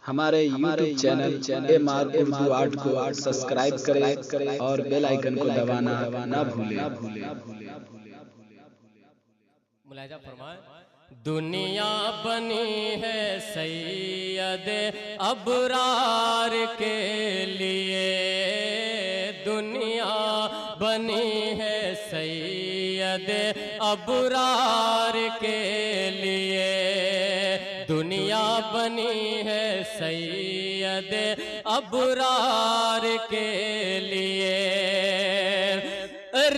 ہمارے YouTube channel M R Urdu art کو subscribe کریں اور بیل آئیکن کو دبانا نہ بھولیں۔ ملاحظہ فرمائیں، دنیا بنی ہے سید ابرار کے لیے، دنیا بنی ہے سید ابرار کے لیے، دنیا بنی ہے سید ابرار کے لیے،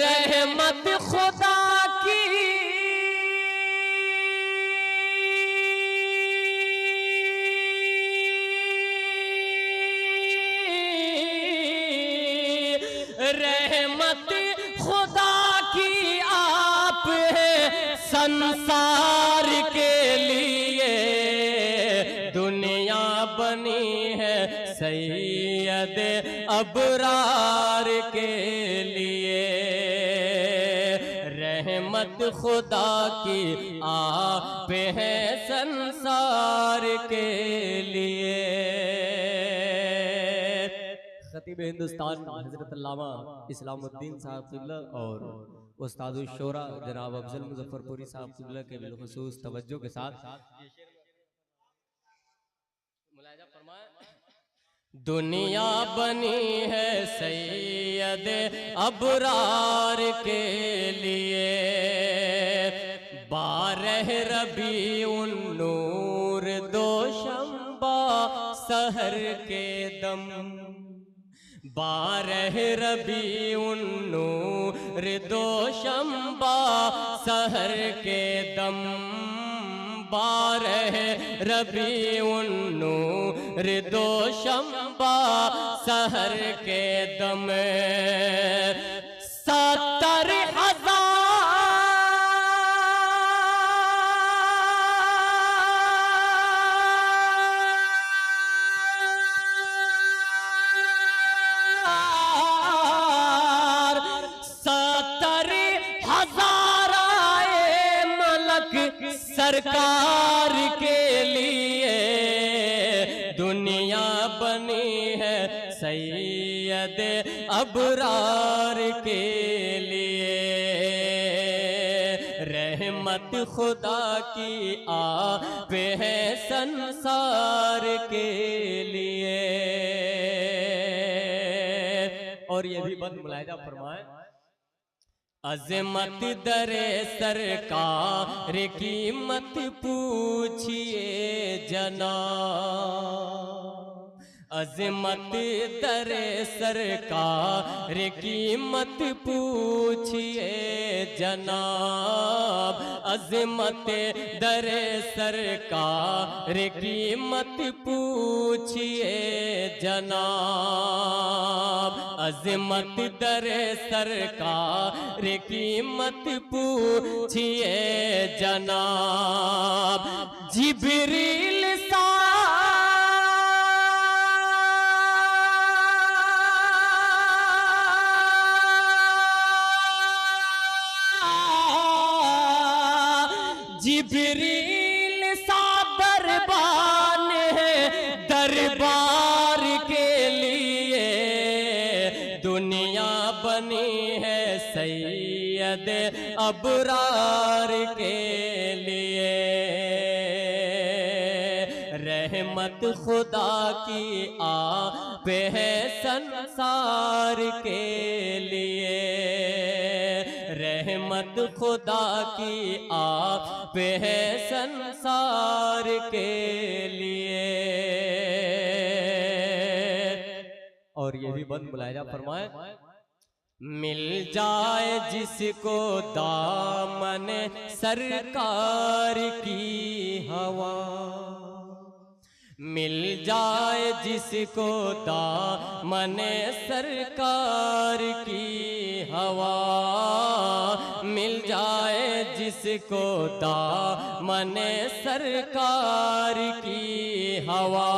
رحمت خدا کی رحمت خدا کی آپ ہے سنسار کے لیے، دنیا بنی ہے سید ابرار کے لیے، رحمت خدا کی آپ ہے سنسار کے لیے۔ خطیب ہندوستان حضرت علامہ اسلام الدین صاحب قبلہ اور استاد الشورا جناب افضل مظفر پوری صاحب قبلہ کے بالخصوص توجہ کے ساتھ ملاحظہ فرمائیں، دنیا بنی ہے سید ابرار کے لیے، بارہ ربیع النور دوشنبہ سحر کے دم، بارہ ربیع النور دوشنبہ سحر کے دم، بارہ ربیع النور دوشنبہ سحر کے دم، 70,000 آئے ملک سرکار کے لیے، دنیا بنی ہے سید ابرار کے لیے، رحمت خدا کی آپ ہے سنسار کے لیے۔ اور یہ بھی بند ملاحظہ فرمائیں، عظمت در سرکار کی مت پوچھئے جناب، عظمت در سرکار کی مت پوچھئے جناب، عظمت در سرکار کی مت پوچھئے جناب، عظمت در سرکار کی مت پوچھئے جناب، جبریل جبریل سا دربان ہے دربار کے لیے، دنیا بنی ہے سید ابرار کے لیے، رحمت خدا کی آپ ہے سنسار کے لیے، رحمت خدا کی آپ ہے سنسار کے لیے۔ اور یہ بھی بند ملاحظہ فرمائیں، مل جائے جس کو دامن سرکار کی ہوا، مل جائے جس کو دامن سرکار کی ہوا، مل جائے جس کو دامن سرکار کی ہوا،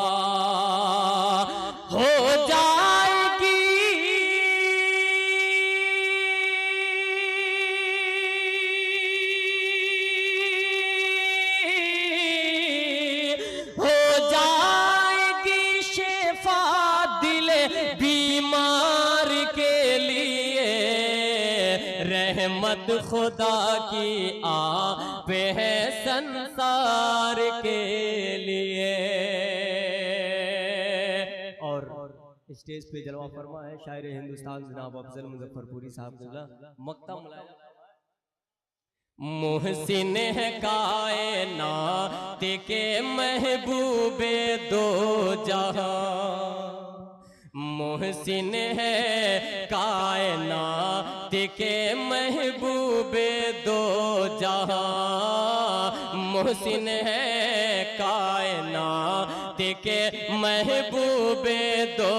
ہو جائے گی رحمت خدا کی آپ ہے سنسار کے لیے. اور اسٹیج پہ جلوہ فرما ہے شاعر ہندوستان جناب افضل مظفر پوری صاحب قبلہ. مقطع ملایا محسن ہے کائنات کے محبوب دو جہاں. محسن ہے کائنات کے محبوب دو جہاں. محسن ہے کائنات کے محبوب دو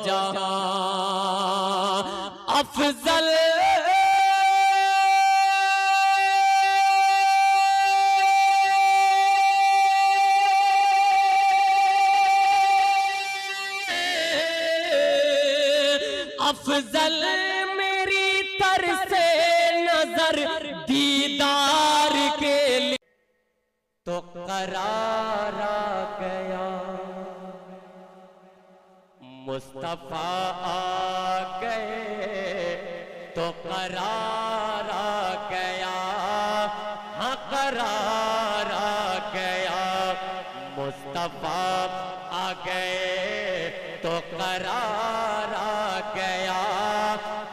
جہاں. افضل افضل میری طرز نظر دیدار کے لیے تو قرار آ گیا. مصطفیٰ آ گئے تو قرار آ گیا. ہاں قرار آ گیا. مصطفیٰ آ گئے تو قرار آ گیا.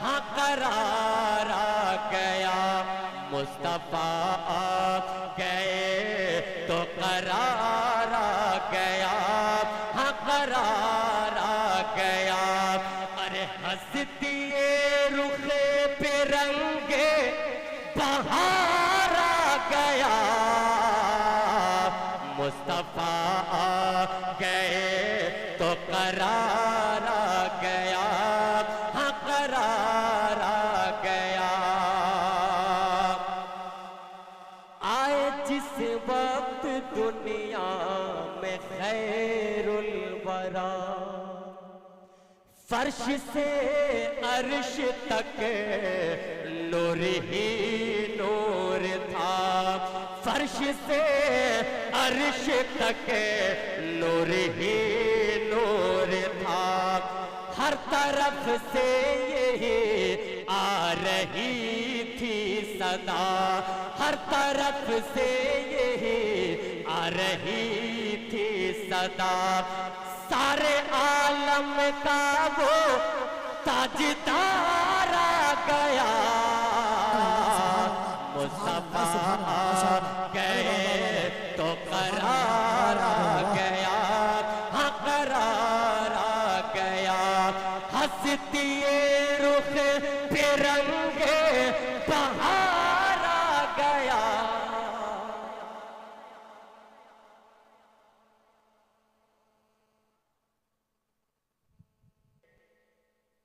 ہاں قرار آ گیا. مصطفیٰ آ گئے تو قرار آ گیا. ہاں قرار آ گیا. ارے ہستی رخ پہ رنگے بہار آ گیا. مصطفیٰ آ گئے تو قرار آ گیا. ہاں قرار آ گیا. آئے جس وقت دنیا میں خیر الورا فرش سے عرش تک نور ہی نور تھا. فرش سے عرش تک نور ہی نور تھا. ہر طرف سے یہی آ رہی تھی صدا. ہر طرف سے یہی آ رہی تھی صدا. سارے عالم کا وہ تاجدار آ گیا. مصطفیٰ آ گئے تو قرار آ گیا. ہاں قرار آ گیا. ہستی رخ پہ رنگے بہار آ گیا.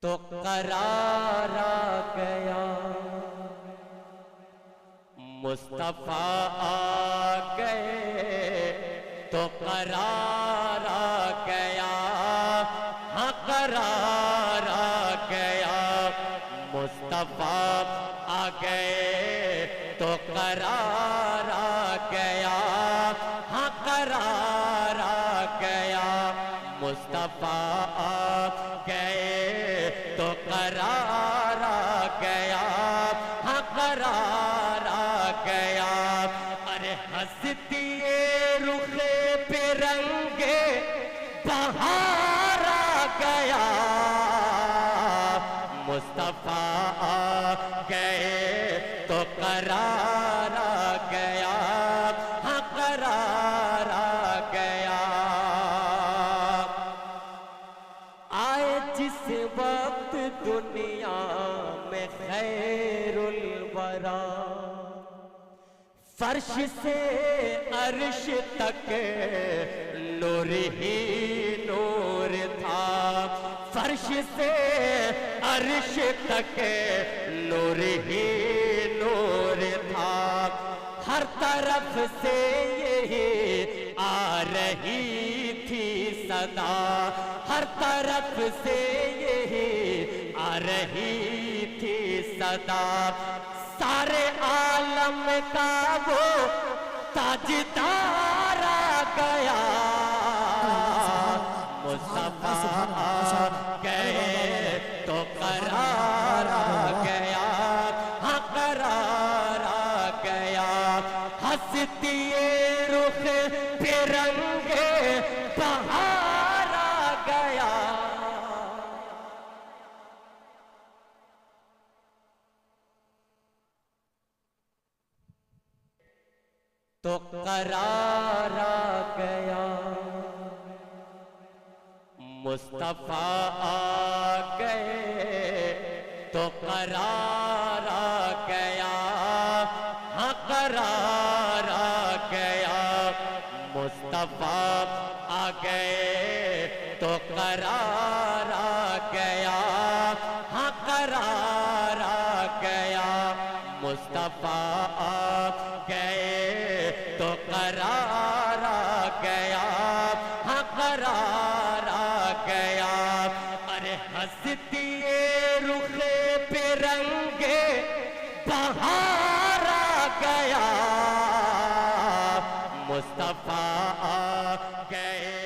تو قرار آ گیا. مصطفیٰ آ گئے تو قرار آ گیا. ہاں قرار آ گیا. مصطفیٰ آ گئے تو قرار آ گیا. ہاں قرار آ گیا. مصطفیٰ آ گئے تو قرار آ گیا. ہاں قرار آ گیا. ارے ہستی رخ پہ رنگے بہار آ گیا. مصطفیٰ آ گئے تو قرار آ گیا. ہاں قرار آ گیا. آئے جس وقت دنیا میں خیر الورا فرش سے عرش تک نور ہی نور تھا. فرش سے عرش تک نور ہی نور تھا. ہر طرف سے یہی آ رہی تھی صدا. ہر طرف سے یہی آ رہی تھی صدا. سارے عالم کا وہ تاجدار آ گیا. مصطفیٰ آ گئے تو قرار آ گیا. ہاں قرار بہار آ گیا تو قرار آ گیا مصطفیٰ آ گئے تو قرار آ گیا ہاں قرار آ گیا مصطفیٰ آ گئے تو قرار آ گیا ہاں قرار آ گیا مصطفیٰ آ گئے تو قرار آ گیا ہاں قرار آ گیا ارے ہستی رخ پہ رنگ بہار آ گیا مصطفیٰ آ گئے